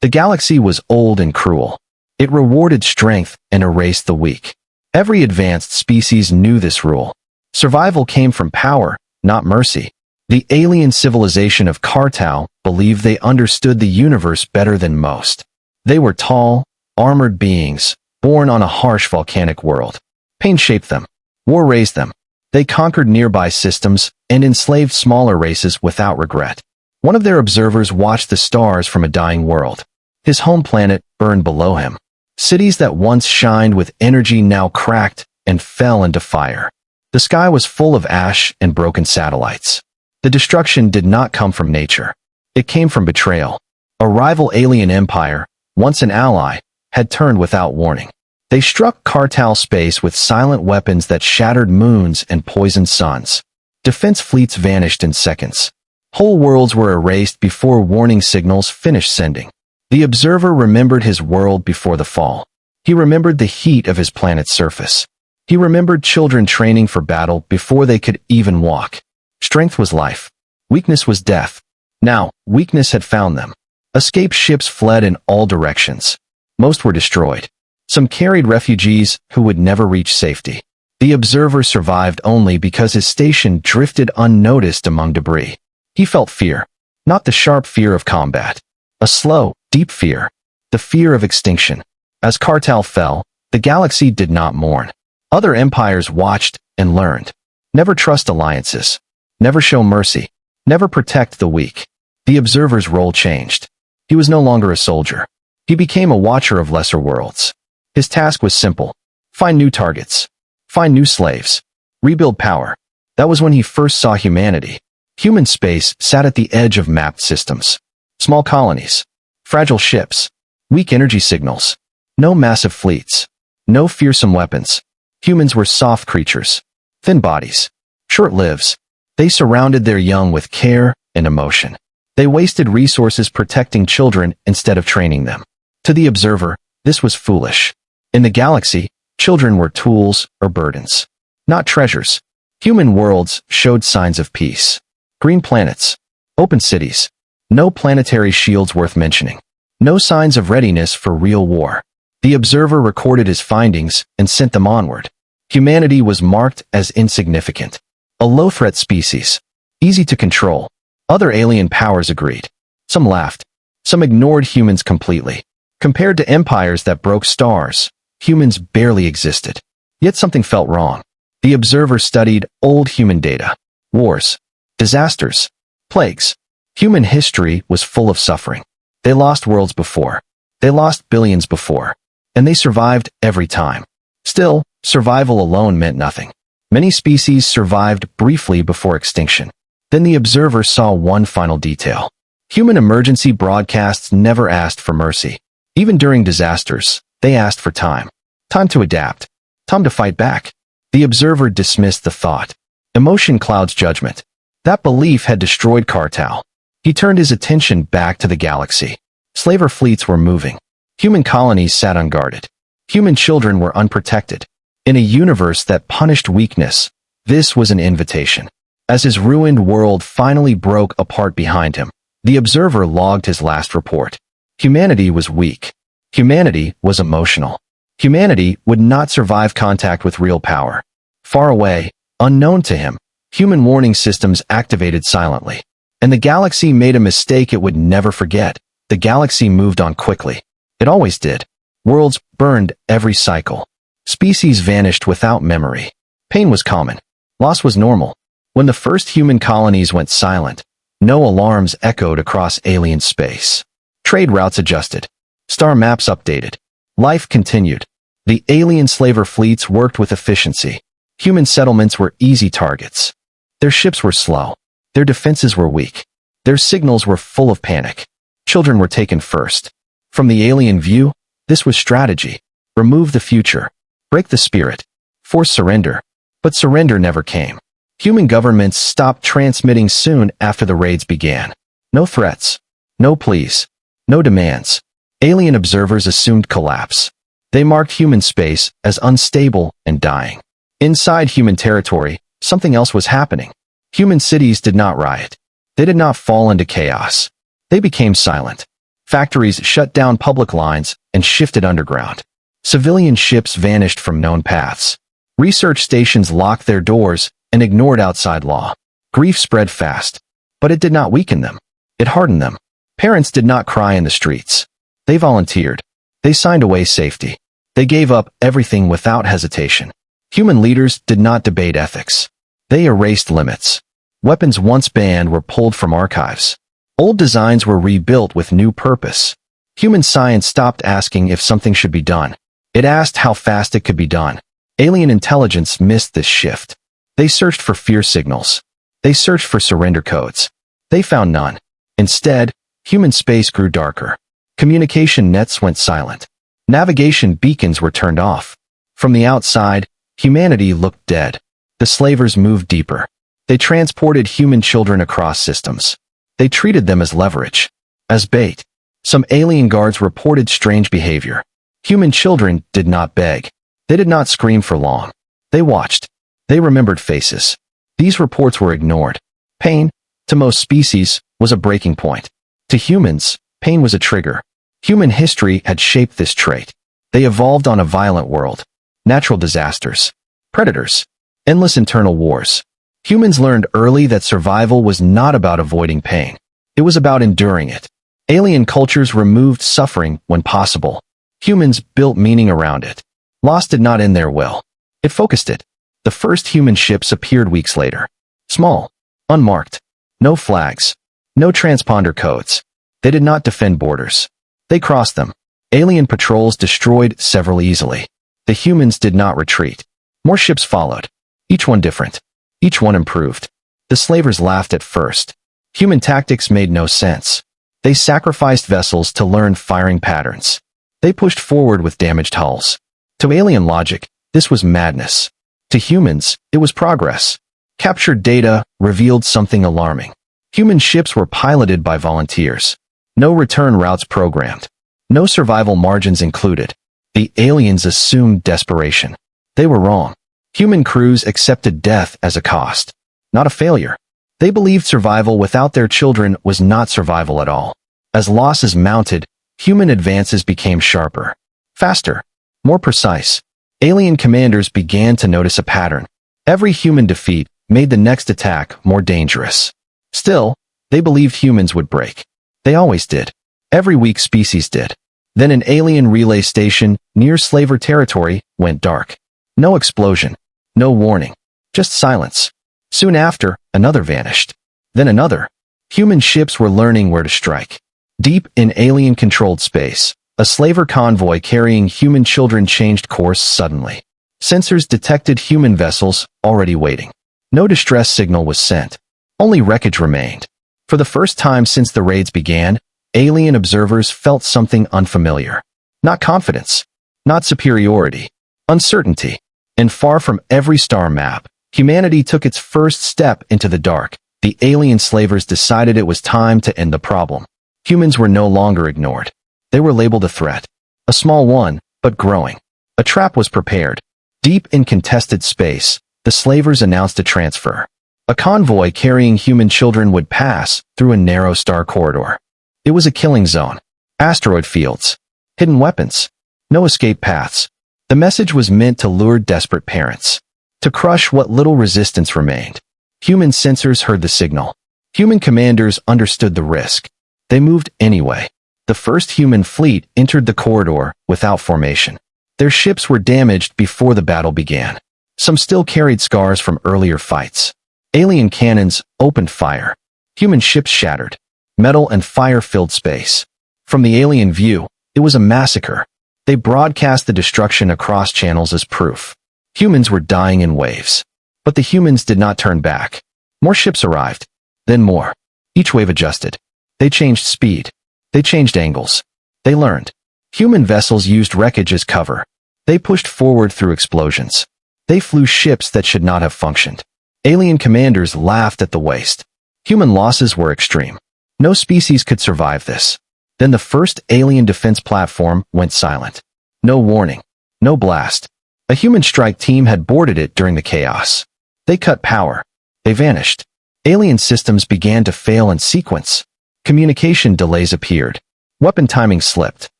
The galaxy was old and cruel. It rewarded strength and erased the weak. Every advanced species knew this rule. Survival came from power, not mercy. The alien civilization of Kartau believed they understood the universe better than most. They were tall, armored beings, born on a harsh volcanic world. Pain shaped them. War raised them. They conquered nearby systems and enslaved smaller races without regret. One of their observers watched the stars from a dying world. His home planet burned below him. Cities that once shined with energy now cracked and fell into fire. The sky was full of ash and broken satellites. The destruction did not come from nature. It came from betrayal. A rival alien empire, once an ally, had turned without warning. They struck Kartau space with silent weapons that shattered moons and poisoned suns. Defense fleets vanished in seconds. Whole worlds were erased before warning signals finished sending. The observer remembered his world before the fall. He remembered the heat of his planet's surface. He remembered children training for battle before they could even walk. Strength was life. Weakness was death. Now, weakness had found them. Escape ships fled in all directions. Most were destroyed. Some carried refugees who would never reach safety. The observer survived only because his station drifted unnoticed among debris. He felt fear, not the sharp fear of combat. A slow, deep fear. The fear of extinction. As Kartau fell, the galaxy did not mourn. Other empires watched and learned. Never trust alliances. Never show mercy. Never protect the weak. The observer's role changed. He was no longer a soldier. He became a watcher of lesser worlds. His task was simple. Find new targets. Find new slaves. Rebuild power. That was when he first saw humanity. Human space sat at the edge of mapped systems. Small colonies. Fragile ships. Weak energy signals. No massive fleets. No fearsome weapons. Humans were soft creatures. Thin bodies. Short lives. They surrounded their young with care and emotion. They wasted resources protecting children instead of training them. To the observer, this was foolish. In the galaxy, children were tools or burdens, not treasures. Human worlds showed signs of peace. Green planets. Open cities. No planetary shields worth mentioning. No signs of readiness for real war. The observer recorded his findings and sent them onward. Humanity was marked as insignificant. A low-threat species. Easy to control. Other alien powers agreed. Some laughed. Some ignored humans completely. Compared to empires that broke stars, humans barely existed. Yet something felt wrong. The observer studied old human data. Wars. Disasters. Plagues. Human history was full of suffering. They lost worlds before. They lost billions before. And they survived every time. Still, survival alone meant nothing. Many species survived briefly before extinction. Then the observer saw one final detail. Human emergency broadcasts never asked for mercy. Even during disasters, they asked for time. Time to adapt. Time to fight back. The observer dismissed the thought. Emotion clouds judgment. That belief had destroyed Kartau. He turned his attention back to the galaxy. Slaver fleets were moving. Human colonies sat unguarded. Human children were unprotected. In a universe that punished weakness, this was an invitation. As his ruined world finally broke apart behind him, the observer logged his last report. Humanity was weak. Humanity was emotional. Humanity would not survive contact with real power. Far away, unknown to him, human warning systems activated silently. And the galaxy made a mistake it would never forget. The galaxy moved on quickly. It always did. Worlds burned every cycle. Species vanished without memory. Pain was common. Loss was normal. When the first human colonies went silent, no alarms echoed across alien space. Trade routes adjusted. Star maps updated. Life continued. The alien slaver fleets worked with efficiency. Human settlements were easy targets. Their ships were slow. Their defenses were weak. Their signals were full of panic. Children were taken first. From the alien view, this was strategy. Remove the future. Break the spirit. Force surrender. But surrender never came. Human governments stopped transmitting soon after the raids began. No threats. No pleas. No demands. Alien observers assumed collapse. They marked human space as unstable and dying. Inside human territory, something else was happening. Human cities did not riot. They did not fall into chaos. They became silent. Factories shut down public lines and shifted underground. Civilian ships vanished from known paths. Research stations locked their doors and ignored outside law. Grief spread fast, but it did not weaken them. It hardened them. Parents did not cry in the streets. They volunteered. They signed away safety. They gave up everything without hesitation. Human leaders did not debate ethics. They erased limits. Weapons once banned were pulled from archives. Old designs were rebuilt with new purpose. Human science stopped asking if something should be done. It asked how fast it could be done. Alien intelligence missed this shift. They searched for fear signals. They searched for surrender codes. They found none. Instead, human space grew darker. Communication nets went silent. Navigation beacons were turned off. From the outside, humanity looked dead. The slavers moved deeper. They transported human children across systems. They treated them as leverage, as bait. Some alien guards reported strange behavior. Human children did not beg. They did not scream for long. They watched. They remembered faces. These reports were ignored. Pain, to most species, was a breaking point. To humans, pain was a trigger. Human history had shaped this trait. They evolved on a violent world. Natural disasters. Predators. Endless internal wars. Humans learned early that survival was not about avoiding pain. It was about enduring it. Alien cultures removed suffering when possible. Humans built meaning around it. Loss did not end their will. It focused it. The first human ships appeared weeks later. Small. Unmarked. No flags. No transponder codes. They did not defend borders. They crossed them. Alien patrols destroyed several easily. The humans did not retreat. More ships followed. Each one different. Each one improved. The slavers laughed at first. Human tactics made no sense. They sacrificed vessels to learn firing patterns. They pushed forward with damaged hulls. To alien logic, this was madness. To humans, it was progress. Captured data revealed something alarming. Human ships were piloted by volunteers. No return routes programmed. No survival margins included. The aliens assumed desperation. They were wrong. Human crews accepted death as a cost, not a failure. They believed survival without their children was not survival at all. As losses mounted, human advances became sharper, faster, more precise. Alien commanders began to notice a pattern. Every human defeat made the next attack more dangerous. Still, they believed humans would break. They always did. Every weak species did. Then an alien relay station near slaver territory went dark. No explosion. No warning. Just silence. Soon after, another vanished. Then another. Human ships were learning where to strike. Deep in alien-controlled space, a slaver convoy carrying human children changed course suddenly. Sensors detected human vessels already waiting. No distress signal was sent. Only wreckage remained. For the first time since the raids began, alien observers felt something unfamiliar. Not confidence. Not superiority. Uncertainty. And far from every star map, humanity took its first step into the dark. The alien slavers decided it was time to end the problem. Humans were no longer ignored. They were labeled a threat. A small one, but growing. A trap was prepared. Deep in contested space, the slavers announced a transfer. A convoy carrying human children would pass through a narrow star corridor. It was a killing zone. Asteroid fields. Hidden weapons. No escape paths. The message was meant to lure desperate parents. To crush what little resistance remained. Human sensors heard the signal. Human commanders understood the risk. They moved anyway. The first human fleet entered the corridor without formation. Their ships were damaged before the battle began. Some still carried scars from earlier fights. Alien cannons opened fire. Human ships shattered. Metal and fire filled space. From the alien view, it was a massacre. They broadcast the destruction across channels as proof. Humans were dying in waves. But the humans did not turn back. More ships arrived. Then more. Each wave adjusted. They changed speed. They changed angles. They learned. Human vessels used wreckage as cover. They pushed forward through explosions. They flew ships that should not have functioned. Alien commanders laughed at the waste. Human losses were extreme. No species could survive this. Then the first alien defense platform went silent. No warning. No blast. A human strike team had boarded it during the chaos. They cut power. They vanished. Alien systems began to fail in sequence. Communication delays appeared. Weapon timing slipped.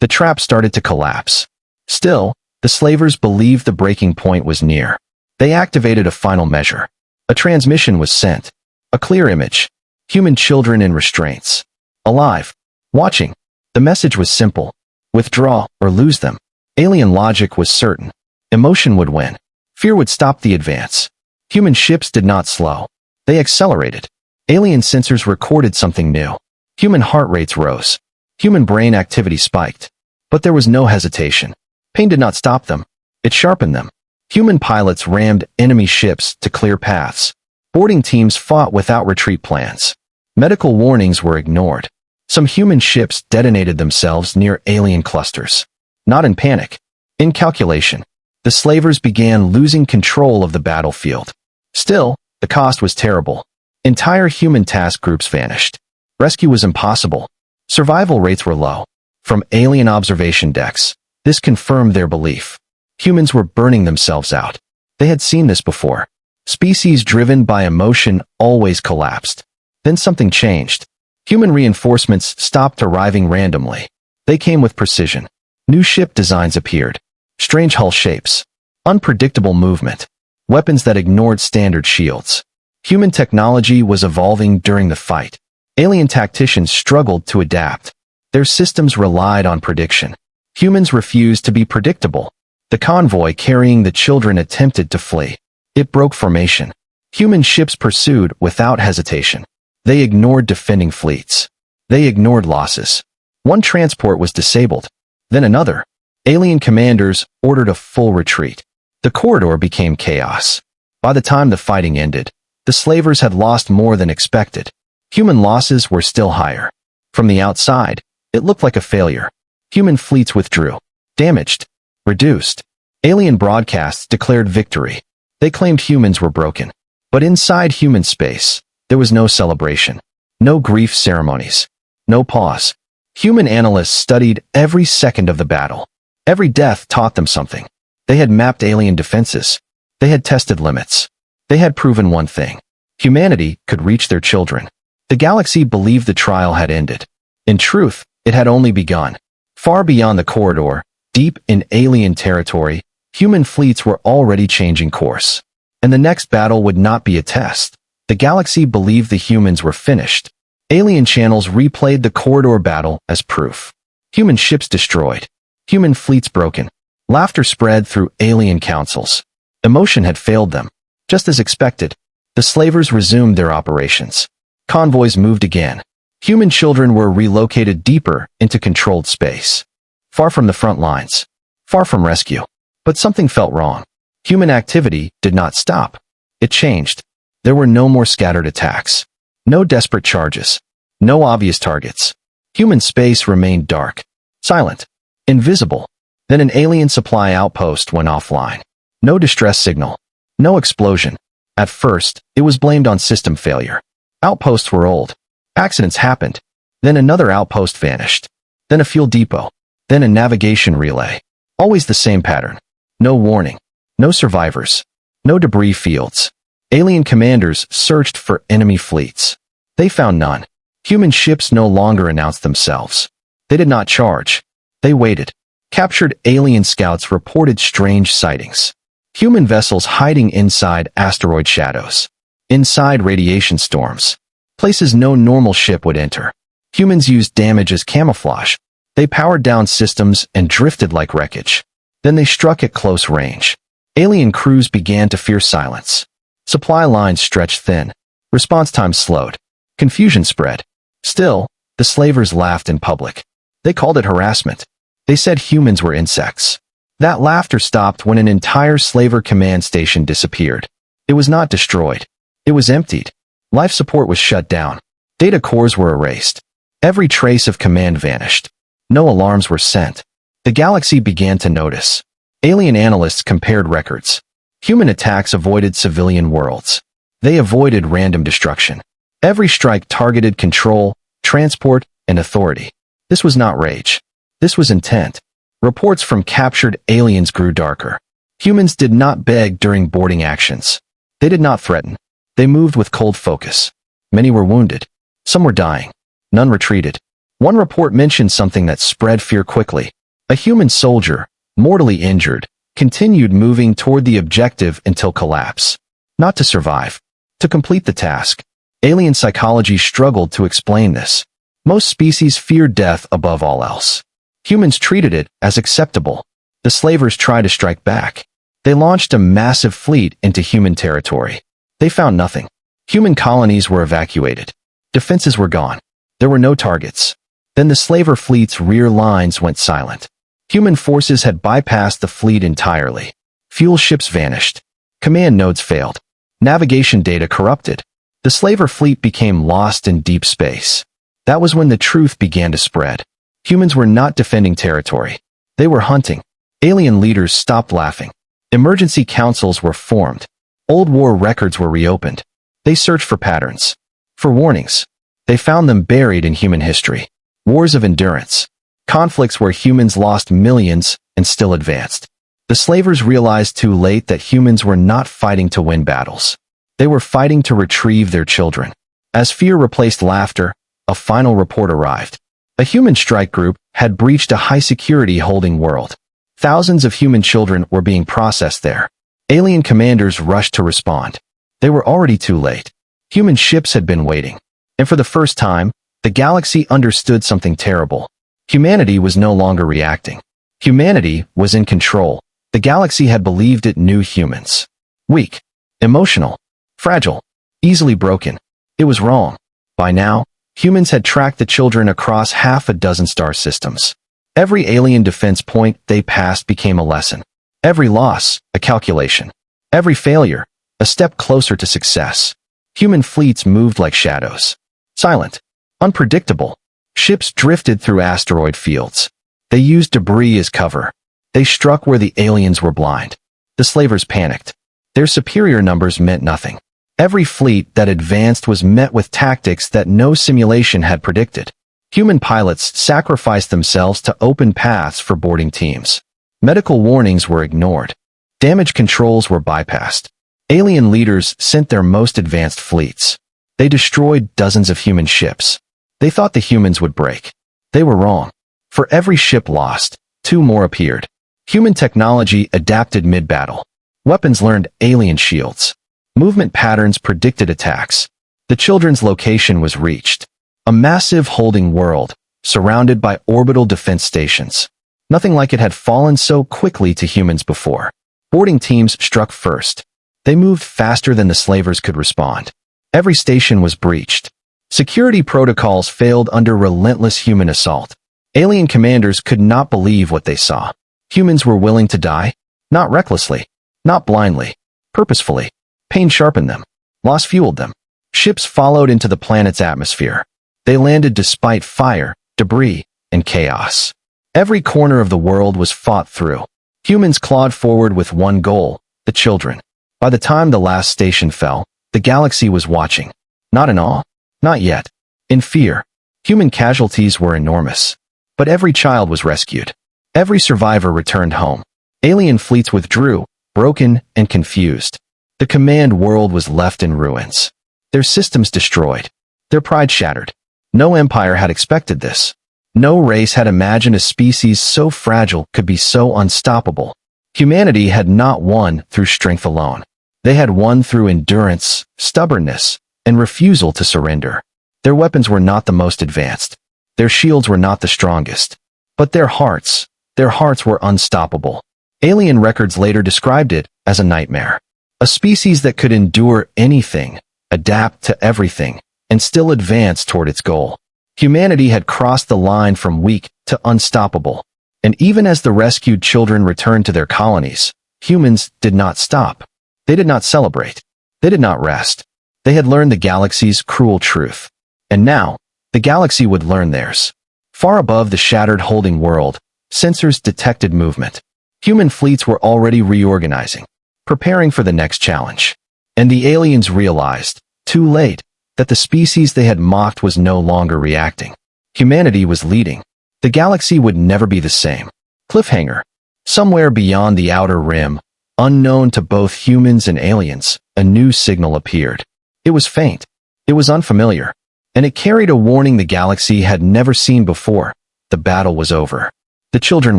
The trap started to collapse. Still, the slavers believed the breaking point was near. They activated a final measure. A transmission was sent. A clear image. Human children in restraints. Alive. Watching. The message was simple. Withdraw or lose them. Alien logic was certain. Emotion would win. Fear would stop the advance. Human ships did not slow. They accelerated. Alien sensors recorded something new. Human heart rates rose. Human brain activity spiked. But there was no hesitation. Pain did not stop them. It sharpened them. Human pilots rammed enemy ships to clear paths. Boarding teams fought without retreat plans. Medical warnings were ignored. Some human ships detonated themselves near alien clusters. Not in panic. In calculation. The slavers began losing control of the battlefield. Still, the cost was terrible. Entire human task groups vanished. Rescue was impossible. Survival rates were low. From alien observation decks, this confirmed their belief. Humans were burning themselves out. They had seen this before. Species driven by emotion always collapsed. Then something changed. Human reinforcements stopped arriving randomly. They came with precision. New ship designs appeared. Strange hull shapes. Unpredictable movement. Weapons that ignored standard shields. Human technology was evolving during the fight. Alien tacticians struggled to adapt. Their systems relied on prediction. Humans refused to be predictable. The convoy carrying the children attempted to flee. It broke formation. Human ships pursued without hesitation. They ignored defending fleets. They ignored losses. One transport was disabled. Then another. Alien commanders ordered a full retreat. The corridor became chaos. By the time the fighting ended, the slavers had lost more than expected. Human losses were still higher. From the outside, it looked like a failure. Human fleets withdrew. Damaged. Reduced. Alien broadcasts declared victory. They claimed humans were broken. But inside human space, there was no celebration. No grief ceremonies. No pause. Human analysts studied every second of the battle. Every death taught them something. They had mapped alien defenses. They had tested limits. They had proven one thing. Humanity could reach their children. The galaxy believed the trial had ended. In truth, it had only begun. Far beyond the corridor, deep in alien territory, human fleets were already changing course. And the next battle would not be a test. The galaxy believed the humans were finished. Alien channels replayed the corridor battle as proof. Human ships destroyed. Human fleets broken. Laughter spread through alien councils. Emotion had failed them. Just as expected, the slavers resumed their operations. Convoys moved again. Human children were relocated deeper into controlled space. Far from the front lines. Far from rescue. But something felt wrong. Human activity did not stop. It changed. There were no more scattered attacks. No desperate charges. No obvious targets. Human space remained dark. Silent. Invisible. Then an alien supply outpost went offline. No distress signal. No explosion. At first, it was blamed on system failure. Outposts were old. Accidents happened. Then another outpost vanished. Then a fuel depot. Then a navigation relay. Always the same pattern. No warning. No survivors. No debris fields. Alien commanders searched for enemy fleets. They found none. Human ships no longer announced themselves. They did not charge. They waited. Captured alien scouts reported strange sightings. Human vessels hiding inside asteroid shadows. Inside radiation storms. Places no normal ship would enter. Humans used damage as camouflage. They powered down systems and drifted like wreckage. Then they struck at close range. Alien crews began to fear silence. Supply lines stretched thin. Response time slowed. Confusion spread. Still, the slavers laughed in public. They called it harassment. They said humans were insects. That laughter stopped when an entire slaver command station disappeared. It was not destroyed. It was emptied. Life support was shut down. Data cores were erased. Every trace of command vanished. No alarms were sent. The galaxy began to notice. Alien analysts compared records. Human attacks avoided civilian worlds. They avoided random destruction. Every strike targeted control, transport, and authority. This was not rage. This was intent. Reports from captured aliens grew darker. Humans did not beg during boarding actions. They did not threaten. They moved with cold focus. Many were wounded. Some were dying. None retreated. One report mentioned something that spread fear quickly. A human soldier, mortally injured, continued moving toward the objective until collapse. Not to survive, to complete the task. Alien psychology struggled to explain this. Most species fear death above all else. Humans treated it as acceptable. The slavers tried to strike back. They launched a massive fleet into human territory. They found nothing. Human colonies were evacuated. Defenses were gone. There were no targets. Then the slaver fleet's rear lines went silent. Human forces had bypassed the fleet entirely. Fuel ships vanished. Command nodes failed. Navigation data corrupted. The slaver fleet became lost in deep space. That was when the truth began to spread. Humans were not defending territory. They were hunting. Alien leaders stopped laughing. Emergency councils were formed. Old war records were reopened. They searched for patterns, for warnings. They found them buried in human history. Wars of endurance. Conflicts where humans lost millions and still advanced. The slavers realized too late that humans were not fighting to win battles. They were fighting to retrieve their children. As fear replaced laughter, a final report arrived. A human strike group had breached a high-security holding world. Thousands of human children were being processed there. Alien commanders rushed to respond. They were already too late. Human ships had been waiting. And for the first time, the galaxy understood something terrible. Humanity was no longer reacting. Humanity was in control. The galaxy had believed it knew humans. Weak, emotional, fragile, easily broken. It was wrong. By now, humans had tracked the children across half a dozen star systems. Every alien defense point they passed became a lesson. Every loss, a calculation. Every failure, a step closer to success. Human fleets moved like shadows. Silent, unpredictable. Ships drifted through asteroid fields. They used debris as cover. They struck where the aliens were blind. The slavers panicked. Their superior numbers meant nothing. Every fleet that advanced was met with tactics that no simulation had predicted. Human pilots sacrificed themselves to open paths for boarding teams. Medical warnings were ignored. Damage controls were bypassed. Alien leaders sent their most advanced fleets. They destroyed dozens of human ships. They thought the humans would break. They were wrong. For every ship lost, 2 more appeared. Human technology adapted mid-battle. Weapons learned alien shields. Movement patterns predicted attacks. The children's location was reached. A massive holding world, surrounded by orbital defense stations. Nothing like it had fallen so quickly to humans before. Boarding teams struck first. They moved faster than the slavers could respond. Every station was breached. Security protocols failed under relentless human assault. Alien commanders could not believe what they saw. Humans were willing to die, not recklessly, not blindly, purposefully. Pain sharpened them. Loss fueled them. Ships followed into the planet's atmosphere. They landed despite fire, debris, and chaos. Every corner of the world was fought through. Humans clawed forward with one goal, the children. By the time the last station fell, the galaxy was watching. Not in awe. Not yet. In fear. Human casualties were enormous. But every child was rescued. Every survivor returned home. Alien fleets withdrew, broken and confused. The command world was left in ruins. Their systems destroyed. Their pride shattered. No empire had expected this. No race had imagined a species so fragile could be so unstoppable. Humanity had not won through strength alone. They had won through endurance, stubbornness, and refusal to surrender. Their weapons were not the most advanced. Their shields were not the strongest. But their hearts were unstoppable. Alien records later described it as a nightmare. A species that could endure anything, adapt to everything, and still advance toward its goal. Humanity had crossed the line from weak to unstoppable. And even as the rescued children returned to their colonies, humans did not stop. They did not celebrate. They did not rest. They had learned the galaxy's cruel truth. And now, the galaxy would learn theirs. Far above the shattered holding world, sensors detected movement. Human fleets were already reorganizing, preparing for the next challenge. And the aliens realized, too late, that the species they had mocked was no longer reacting. Humanity was leading. The galaxy would never be the same. Cliffhanger. Somewhere beyond the outer rim, unknown to both humans and aliens, a new signal appeared. It was faint. It was unfamiliar. and it carried a warning the galaxy had never seen before. The battle was over. The children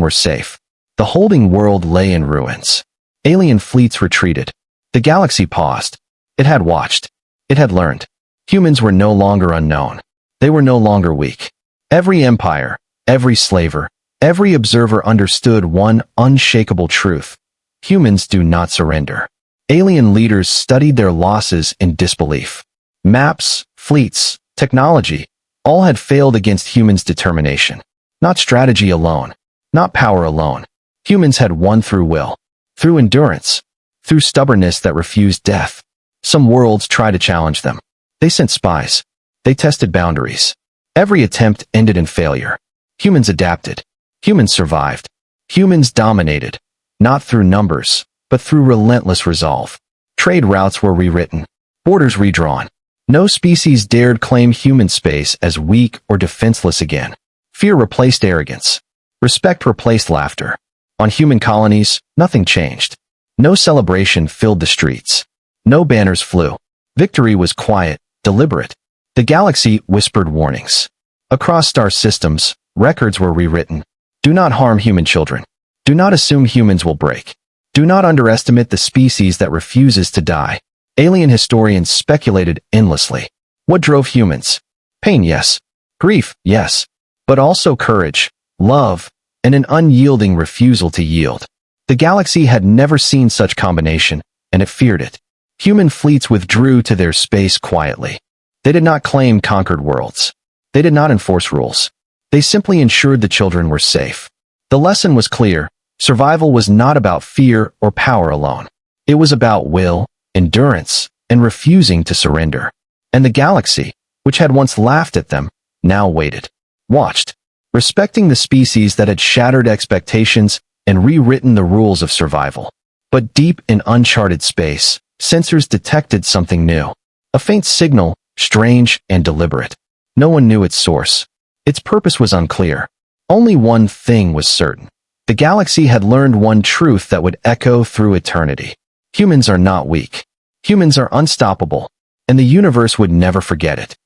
were safe. The holding world lay in ruins. Alien fleets retreated. The galaxy paused. It had watched. It had learned. Humans were no longer unknown. They were no longer weak. Every empire, every slaver, every observer understood one unshakable truth. Humans do not surrender. Alien leaders studied their losses in disbelief. Maps, fleets, technology, all had failed against humans' determination. Not strategy alone. Not power alone. Humans had won through will. Through endurance. Through stubbornness that refused death. Some worlds tried to challenge them. They sent spies. They tested boundaries. Every attempt ended in failure. Humans adapted. Humans survived. Humans dominated. Not through numbers, but through relentless resolve. Trade routes were rewritten. Borders redrawn. No species dared claim human space as weak or defenseless again. Fear replaced arrogance. Respect replaced laughter. On human colonies, nothing changed. No celebration filled the streets. No banners flew. Victory was quiet, deliberate. The galaxy whispered warnings. Across star systems, records were rewritten. Do not harm human children. Do not assume humans will break. Do not underestimate the species that refuses to die. Alien historians speculated endlessly. What drove humans? Pain, yes. Grief, yes. But also courage, love, and an unyielding refusal to yield. The galaxy had never seen such combination, and it feared it. Human fleets withdrew to their space quietly. They did not claim conquered worlds. They did not enforce rules. They simply ensured the children were safe. The lesson was clear. Survival was not about fear or power alone. It was about will, endurance, and refusing to surrender. And the galaxy, which had once laughed at them, now waited. Watched. Respecting the species that had shattered expectations and rewritten the rules of survival. But deep in uncharted space, sensors detected something new. A faint signal, strange and deliberate. No one knew its source. Its purpose was unclear. Only one thing was certain. The galaxy had learned one truth that would echo through eternity. Humans are not weak. Humans are unstoppable, and the universe would never forget it.